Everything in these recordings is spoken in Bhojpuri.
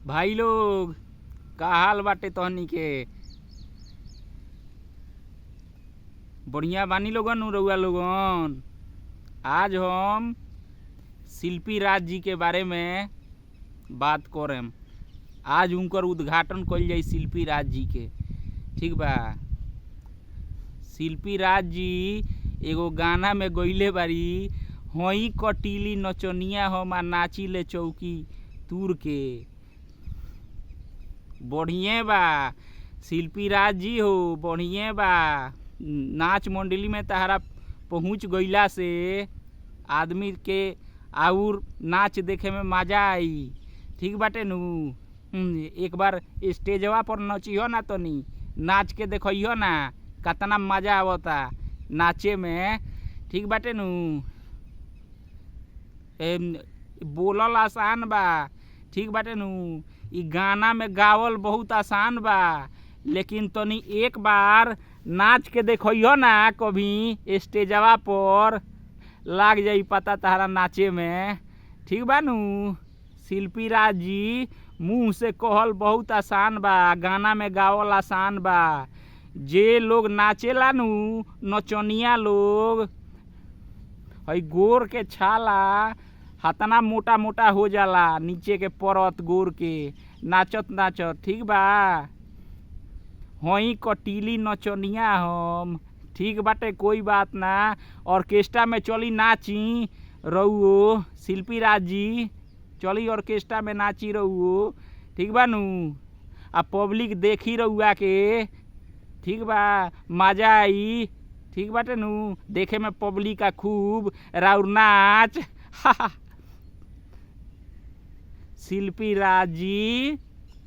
भाई लोग का हाल बाटे तहनी के। बढ़िया बानी लोगन रउआ लोगन। आज हम शिल्पी राज जी के बारे में बात करें। आज उनकर उद्घाटन कल जाई शिल्पी राज जी के। ठीक बा। शिल्पी राज जी एगो गाना में गईले बारी, हई कटीली नचनिया हम आ नाची ले चौकी तूर के। बढ़िया बा शिल्पी राज जी हो, बढ़िया बा। नाच मंडली में तहरा पहुँच गईला से आदमी के और नाच देखे में मजा आई। ठीक बाटे नु। एक बार स्टेजवा पर नचियो ना तनी, नाच के देखियो ना कितना मजा आवता नाचे में। ठीक बाटे नु। बोलल आसान बा। ठीक बाटे नु। इ गाना में गावल बहुत आसान बा, लेकिन तनी एक बार नाच के देखियो ना कभी स्टेजवा पर, लाग जाई पता तहरा नाचे में। ठीक बा नु। शिल्पी राज जी मुँह से कहल बहुत आसान बा, गाना में गावल आसान बा। जे लोग नाचेला नु नचनिया लोग, हई गोर के छाला हतना मोटा मोटा हो जाला, नीचे के परत गोर के नाचत नाचत। ठीक बा। हई कटीली नचनिया हम। ठीक बाटे, कोई बात ना। ऑर्केस्ट्रा में चली नाची रहुओ शिल्पी राज जी, चली ऑर्केस्ट्रा में नाची रहुओ। ठीक बा नु। आ पब्लिक देखी रहुआ के। ठीक बा, मजा आई। ठीक बाटे नु। देखे में पब्लिक का खूब राउर नाच। शिल्पी राज जी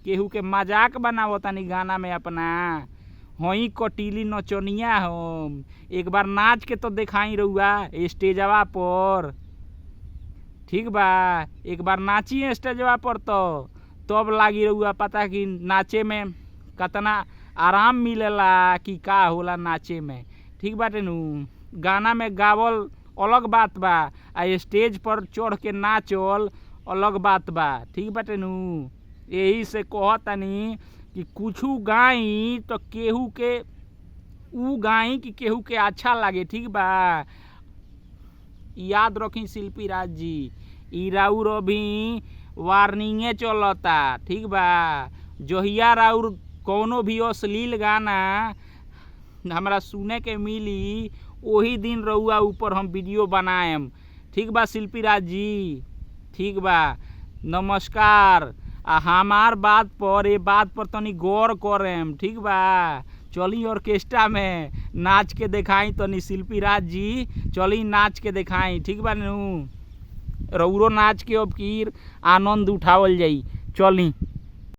केहू के मजाक बनावतानी गाना में अपना। हई कटीली नचनिया हम। एक बार नाच के तो दिखाई रहुआ स्टेजवा पर। ठीक बा। एक बार नाची स्टेजवा पर तो तब लागी रहुआ पता कि नाचे में कितना आराम मिलेला कि का होला नाचे में। ठीक बाटे नु। गाना में गावल अलग बात बा, आ स्टेज पर चढ़ के नाचल अलग बात बा। ठीक बाटे नु। यही से कहतानी कि कुछ गाई तो केहू के ऊ गाई कि केहू के अच्छा लागे। ठीक बा। याद रखी शिल्पी राज जी, ई राउर अभी वार्निंगे चलता। ठीक बा। जहिया राउर कौनो भी अश्लील गाना हमरा सुने के मिली, वही दिन रउआ ऊपर हम वीडियो बनाएम। ठीक बा शिल्पी राज जी। ठीक बा। नमस्कार। आ हमार बात पर, ये बात पर तनी गौर करेम। ठीक बा। चली ऑर्केस्ट्रा में नाच के दिखाई तनी शिल्पी राज जी, चली नाच के दिखाई। ठीक बा नु। रउरो नाच के अब की आनंद उठावल जाई। चली।